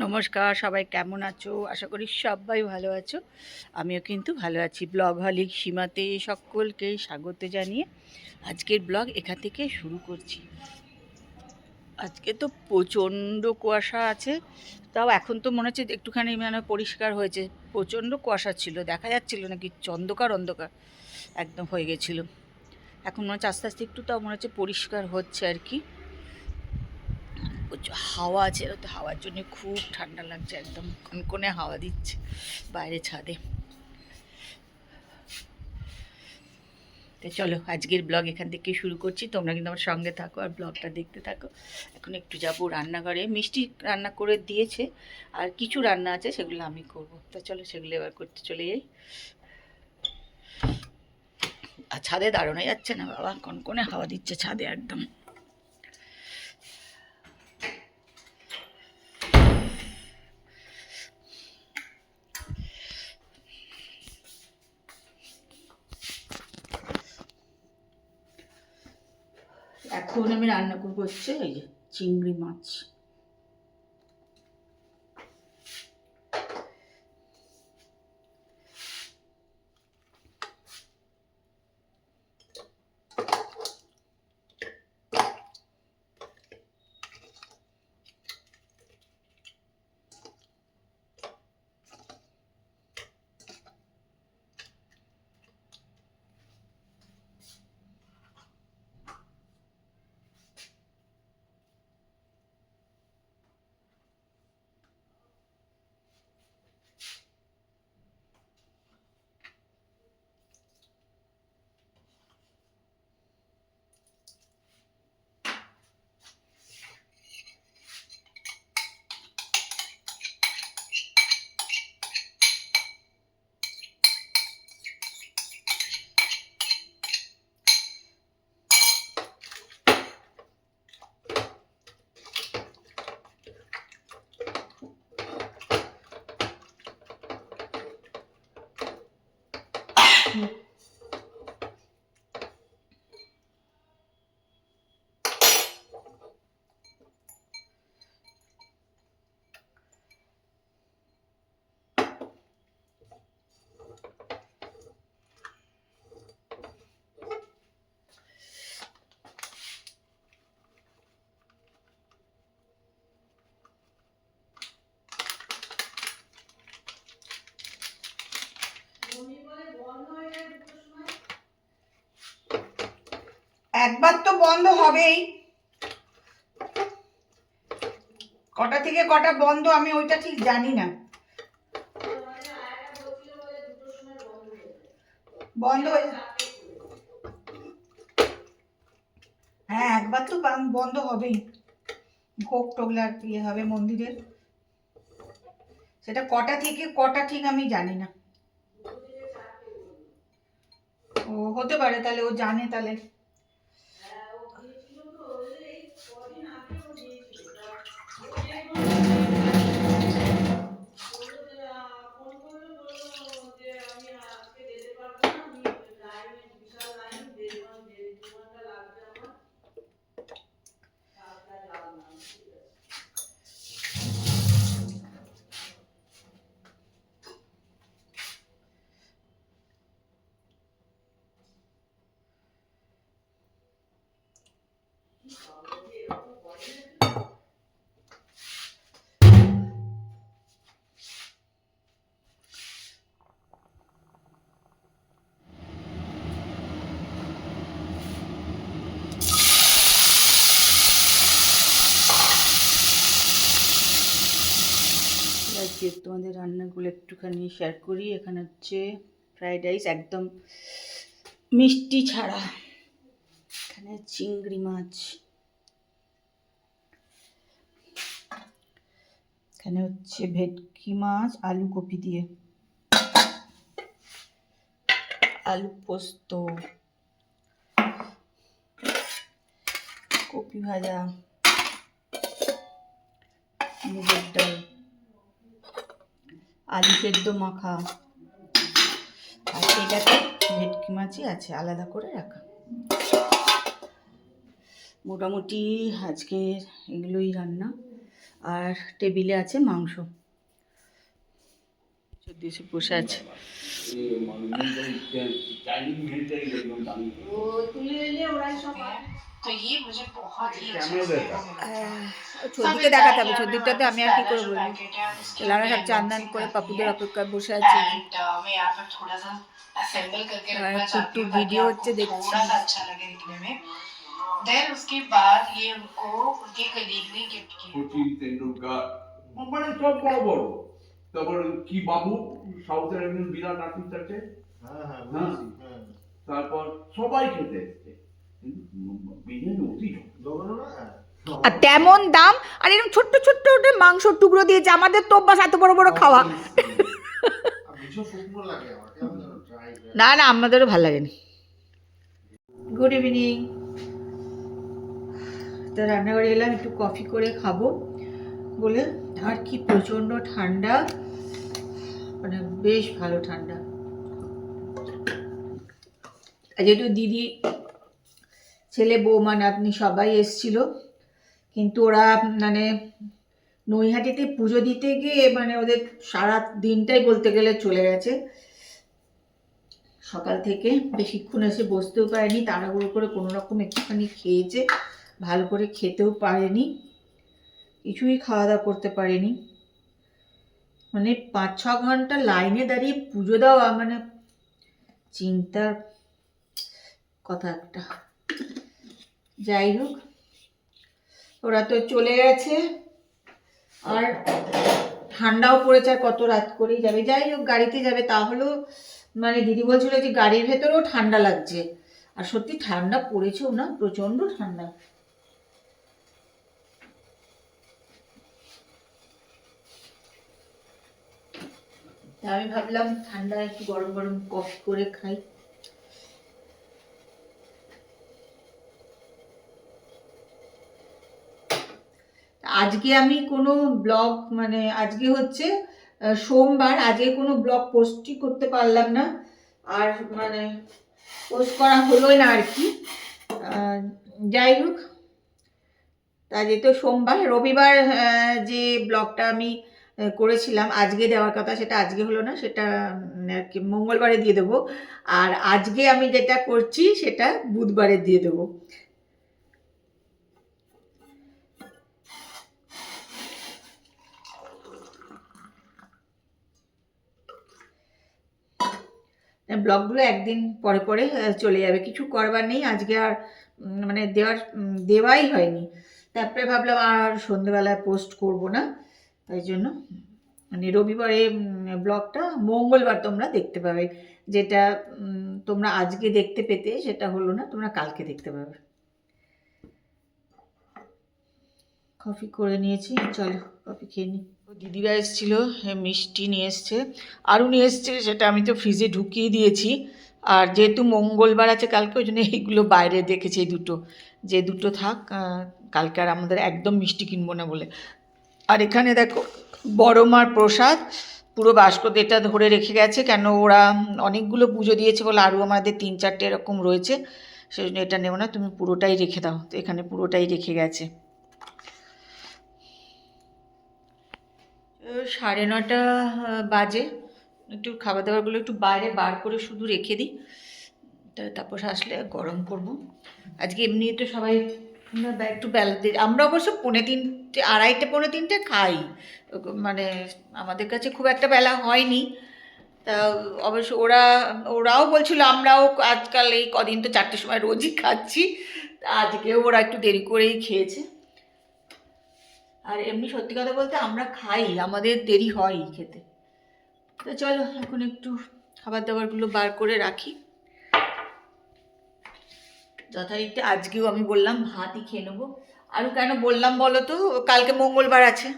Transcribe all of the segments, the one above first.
নমস্কার, সবাই কেমন আছো? আশা করি সবাই ভালো আছো। আমিও কিন্তু ভালো আছি। ব্লগ হলিক সীমাতে সকলকে স্বাগত জানিয়ে আজকের ব্লগ এখান থেকে শুরু করছি। আজকে তো প্রচণ্ড কুয়াশা আছে, তাও এখন তো মনে হচ্ছে একটুখানি পরিষ্কার হয়েছে। প্রচণ্ড কুয়াশা ছিল, দেখা যাচ্ছিল নাকি অন্ধকার অন্ধকার একদম হয়ে গেছিলো। এখন মনে হচ্ছে আস্তে আস্তে একটু তাও মনে হচ্ছে পরিষ্কার হচ্ছে আর কি। প্রচুর হাওয়া আছে, তো হাওয়ার জন্য খুব ঠান্ডা লাগছে, একদম কনকনে হাওয়া দিচ্ছে বাইরে ছাদে। তো চলো আজকের ব্লগ এখান থেকে শুরু করছি, তোমরা কিন্তু আমার সঙ্গে থাকো আর ব্লগটা দেখতে থাকো। এখন একটু যাবো রান্নাঘরে, মিষ্টি রান্না করে দিয়েছে আর কিছু রান্না আছে সেগুলো আমি করব। তো চলো সেগুলো এবার করতে চলে যাই। আর ছাদে দাঁড়ানো যাচ্ছে না বাবা, কনকনে হাওয়া দিচ্ছে ছাদে একদম। এখন আমি রান্না করবো হচ্ছে এই যে চিংড়ি মাছ। একবার তো বন্ধ হবেই, কটা থেকে কটা বন্ধ আমি ওইটা ঠিক জানি না। বন্ধ হ্যাঁ, একবার তো বন্ধ হবেই, ভোগ টোগলার ইয়ে হবে মন্দিরের। সেটা কটা থেকে কটা ঠিক আমি জানি না। ও হতে পারে, তাহলে ও জানে তাহলে। আজকে তোমাদের রান্নাগুলো একটুখানি শেয়ার করি। এখানে হচ্ছে ফ্রাইড রাইস একদম মিষ্টি ছাড়া, এখানে চিংড়ি মাছ, এখানে হচ্ছে ভেটকি মাছ আলু কপি দিয়ে, আলু পোস্ত, কপি ভাজা, মুগের ডাল, আলু সেদ্ধ মাখা, আর এটাতে ভেটকি মাছই আছে আলাদা করে রাখা। মোটামুটি আজকে এগুলোই রান্না। আর টেবিলে আছে মাংস, এসে বসে আছে। ছদিকে দেখাতে হবে, ছদিকটাতে আমি আর কি করে বলবো। লারা সব চান্দান করে পাপুদের অপেক্ষায় বসে আছে। একটু ভিডিও হচ্ছে দেখছি। देन उसके बाद ये उनको उनके कलीग ने गिफ्ट किया। सचिन तेंदुलकर মানে সব বড় বড়। তারপর কি বাবু সাউথের একজন বিরাট আর্টিস্ট আছে। হ্যাঁ তারপর সবাই খেতে এসেছে। বিরিয়ানি অতি আর তেমন দাম, আর এরকম ছোট্ট ছোট্ট মাংসর টুকরো দিয়েছে। আমাদের তো অভ্যাস এত বড় বড় খাওয়া। না না, আমাদেরও ভালো লাগেনি। Good evening. তো রান্নাঘরে এলাম একটু কফি করে খাবো বলে। আর কি প্রচণ্ড ঠান্ডা, মানে বেশ ভালো ঠান্ডা। যেহেতু দিদি, ছেলে, বৌমা, নাতনি সবাই এসছিল, কিন্তু ওরা মানে নৈহাটিতে পুজো দিতে গিয়ে মানে ওদের সারা দিনটাই বলতে গেলে চলে গেছে। সকাল থেকে বেশিক্ষণ এসে বসতেও পারেনি, তাড়াহুড়ো করে কোনো রকম একটুখানি খেয়েছে, ভালো করে খেতেও পারেনি, কিছুই খাওয়া দাওয়া করতে পারেনি। মানে 5-6 ঘন্টা লাইনে দাঁড়িয়ে পুজো দেওয়া মানে চিন্তার কথা একটা। যাই হোক, ওরা তো চলে গেছে, আর ঠান্ডাও পড়েছে, আর কত রাত করেই যাবে। যাই হোক, গাড়িতে যাবে, তাহলেও মানে দিদি বলছিল যে গাড়ির ভেতরেও ঠান্ডা লাগছে। আর সত্যি ঠান্ডা পড়েছেও না, প্রচণ্ড ঠান্ডা। আমি ভাবলাম ঠান্ডা একটু গরম গরম কফি করে খাই। আজকে আমি কোনো ব্লগ মানে আজকে হচ্ছে সোমবার, আজকে কোনো ব্লগ পোস্টই করতে পারলাম না, আর মানে পোস্ট করা হলোই না আর কি। যাই হোক, তা যেহেতু সোমবার, রবিবার যে ব্লগটা আমি করেছিলাম আজকে দেওয়ার কথা, সেটা আজকে হলো না, সেটা আর কি মঙ্গলবারে দিয়ে দেবো। আর আজকে আমি যেটা করছি সেটা বুধবারে দিয়ে দেবো। ব্লগগুলো একদিন পরে পরে চলে যাবে, কিছু করবার নেই। আজকে আর মানে দেওয়াই হয়নি। তারপরে ভাবলাম আর সন্ধ্যেবেলায় পোস্ট করব না, তাই জন্য মানে রবিবারে ব্লগটা মঙ্গলবার তোমরা দেখতে পাবে। যেটা তোমরা আজকে দেখতে পেতে সেটা হলো না, তোমরা কালকে দেখতে পাবে। কফি করে নিয়েছি, চলো কফি খেয়ে নিই। দিদিরা এসেছিল, মিষ্টি নিয়ে এসছে, আরও নিয়ে এসছে, সেটা আমি তো ফ্রিজে ঢুকিয়ে দিয়েছি। আর যেহেতু মঙ্গলবার আছে কালকে, ওই জন্য এইগুলো বাইরে দেখেছি, এই দুটো, যে দুটো থাক, কালকে আর আমাদের একদম মিষ্টি কিনবো না বলে। আর এখানে দেখো বড় মার প্রসাদ, পুরো বাস্কতে এটা ধরে রেখে গেছে, কেন ওরা অনেকগুলো পুজো দিয়েছে বলে আরও আমাদের 3-4টে এরকম রয়েছে, সেই জন্য এটা নেব না, তুমি পুরোটাই রেখে দাও। তো এখানে পুরোটাই রেখে গেছে। 9:30 বাজে। একটু খাবার দাবারগুলো একটু বাইরে বার করে শুধু রেখে দিই, তারপর আসলে গরম করব। আজকে এমনি তো সবাই একটু বেলা দিয়ে, আমরা অবশ্য 2:30, 2:30, 2:45 খাই, মানে আমাদের কাছে খুব একটা বেলা হয়নি। তা অবশ্য ওরাও বলছিল, আমরাও আজকাল এই কদিন তো 4টের সময় রোজই খাচ্ছি, আজকেও ওরা একটু দেরি করেই খেয়েছে। আর এমনি সত্যি কথা বলতে আমরা খাই, আমাদের দেরি হয় খেতে। তো চলো এখন একটু খাবার দাবারগুলো বার করে রাখি। যথারীতি আজকেও আমি বললাম ভাতই খেয়ে নেবো। আরও কেন বললাম বলো তো, কালকে মঙ্গলবার আছে,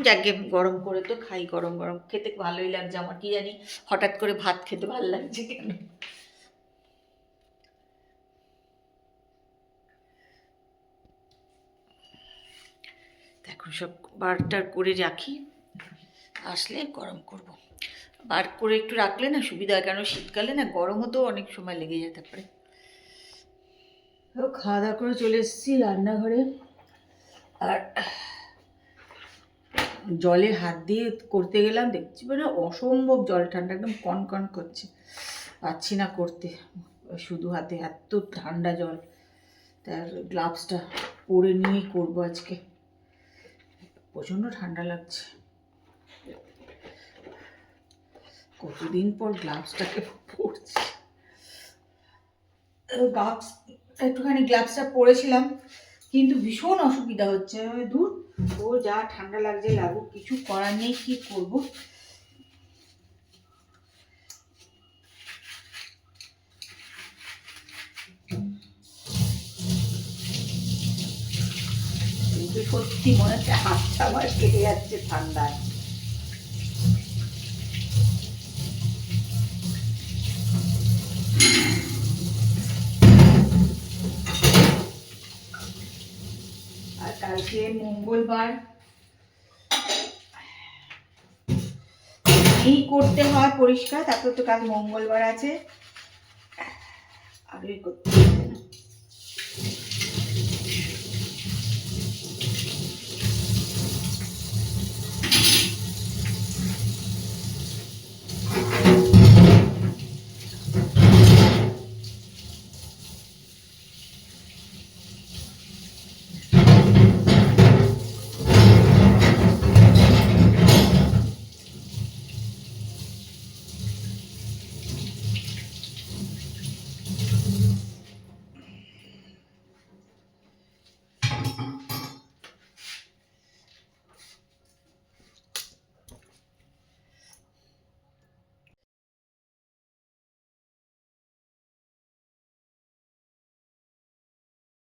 যাকে গরম করে তো খাই, গরম গরম খেতে ভালোই লাগছে আমার, কি জানি হঠাৎ করে ভাত খেতে ভালো লাগছে কেন। এখন সব বারটার করে রাখি, আসলে গরম করব। বার করে একটু রাখলে না সুবিধা হয়, কারণ শীতকালে না গরমও তো অনেক সময় লেগে যেতে পারে। তো খাওয়া দাওয়া করে চলে এসেছি রান্নাঘরে। আর জলে হাত দিয়ে করতে গেলাম, দেখছি মানে অসম্ভব জল ঠান্ডা, একদম কন কন করছে, পাচ্ছি না করতে শুধু হাতে, এত ঠান্ডা জল। তার গ্লাভসটা পরে নিয়েই করবো আজকে, প্রচণ্ড ঠান্ডা লাগছে। কতদিন পর গ্লাভসটাকে পরছি। গ্লাভস একটুখানি গ্লাভসটা পরেছিলাম, কিন্তু ভীষণ অসুবিধা হচ্ছে। দূর, ও যা ঠান্ডা লাগছে লাগুক, কিছু করার নেই, কি করব। কিন্তু সত্যি মনে হচ্ছে হাতটা আমার কেটে যাচ্ছে ঠান্ডায়। আর কালকে মঙ্গলবার, এই করতে হয় পরিষ্কার, তারপর তো কাল মঙ্গলবার আছে, আরোই করতে হবে না।